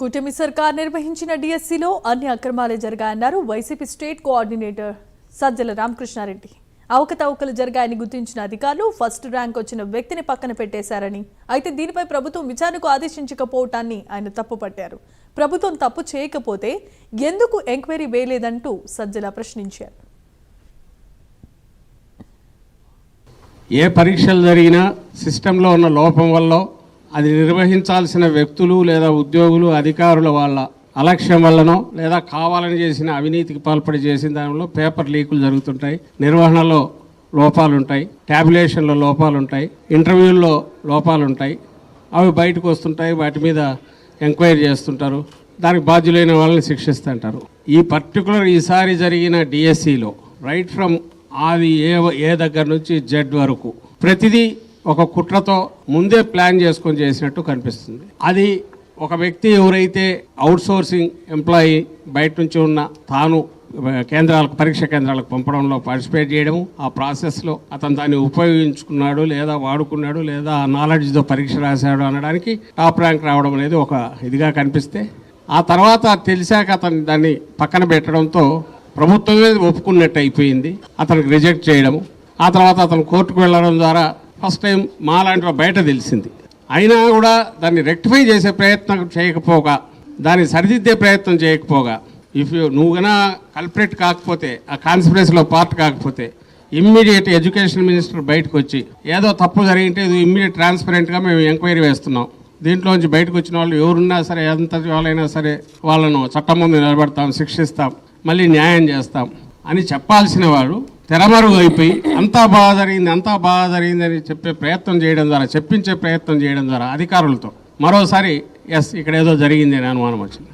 కూటమి సర్కార్ నిర్వహించిన డిఎస్సిలో అన్ని అక్రమాలే జరిగాయన్నారు వైసీపీ స్టేట్ కోఆర్డినేటర్ సజ్జల రామకృష్ణారెడ్డి. అవకతవకలు జరిగాయని గుర్తించిన అధికారులు ఫస్ట్ ర్యాంక్ వచ్చిన వ్యక్తిని పక్కన పెట్టేశారని, అయితే దీనిపై ప్రభుత్వం విచారణకు ఆదేశించకపోవటాన్ని ఆయన తప్పుపట్టారు. ప్రభుత్వం తప్పు చేయకపోతే ఎందుకు ఎంక్వైరీ వేయలేదంటూ సజ్జల ప్రశ్నించారు. ఏ పరీక్షలు జరిగినా సిస్టంలో ఉన్న లోపం వల్ల అది నిర్వహించాల్సిన వ్యక్తులు లేదా ఉద్యోగులు అధికారుల వాళ్ళ అలక్ష్యం వల్లనో లేదా కావాలని చేసిన అవినీతికి పాల్పడి చేసిన దానిలో పేపర్ లీకులు జరుగుతుంటాయి, నిర్వహణలో లోపాలు ఉంటాయి, ట్యాబులేషన్లో లోపాలు ఉంటాయి, ఇంటర్వ్యూల్లో లోపాలు ఉంటాయి. అవి బయటకు వస్తుంటాయి, వాటి మీద ఎంక్వైరీ చేస్తుంటారు, దానికి బాధ్యులైన వాళ్ళని శిక్షిస్తుంటారు. ఈ పర్టికులర్ ఈసారి జరిగిన డిఎస్సిలో రైట్ ఫ్రమ్ అది ఏ దగ్గర నుంచి జెడ్ వరకు ప్రతిదీ ఒక కుట్రతో ముందే ప్లాన్ చేసుకొని చేసినట్టు కనిపిస్తుంది. అది ఒక వ్యక్తి ఎవరైతే అవుట్సోర్సింగ్ ఎంప్లాయీ బయట నుంచి ఉన్న తాను కేంద్రాలకు పరీక్ష కేంద్రాలకు పంపడంలో పార్టిసిపేట్ చేయడము, ఆ ప్రాసెస్లో అతను దాన్ని ఉపయోగించుకున్నాడు లేదా వాడుకున్నాడు లేదా ఆ నాలెడ్జ్తో పరీక్ష రాశాడు అనడానికి టాప్ ర్యాంక్ రావడం అనేది ఒక ఇదిగా కనిపిస్తే, ఆ తర్వాత తెలిసాక అతను దాన్ని పక్కన పెట్టడంతో ప్రభుత్వమే ఒప్పుకున్నట్టు అయిపోయింది, అతనికి రిజెక్ట్ చేయడము. ఆ తర్వాత అతను కోర్టుకు వెళ్ళడం ద్వారా ఫస్ట్ టైం మాలాంటి బయట తెలిసింది. అయినా కూడా దాన్ని రెక్టిఫై చేసే ప్రయత్నం చేయకపోగా, దాన్ని సరిదిద్దే ప్రయత్నం చేయకపోగా, నువ్వు కన్నా కల్పరేట్ కాకపోతే, ఆ కాన్స్పిరసీలో పార్ట్ కాకపోతే ఇమ్మీడియట్ ఎడ్యుకేషన్ మినిస్టర్ బయటకు వచ్చి ఏదో తప్పు జరిగింటే ఇది ఇమ్మీడియట్ ట్రాన్స్పరెంట్గా మేము ఎంక్వైరీ వేస్తున్నాం, దీంట్లోంచి బయటకు వచ్చిన వాళ్ళు ఎవరున్నా సరే ఎంత వాళ్ళైనా సరే వాళ్ళను చట్టం ముందు నిలబెడతాం, శిక్షిస్తాం, మళ్ళీ న్యాయం చేస్తాం అని చెప్పాల్సిన వాడు తెరమరుగు అయిపోయి అంతా బాగా జరిగింది అని చెప్పే ప్రయత్నం చేయడం ద్వారా, చెప్పించే ప్రయత్నం చేయడం ద్వారా అధికారులతో మరోసారి ఎస్ ఇక్కడ ఏదో జరిగింది అని అనుమానం వచ్చింది.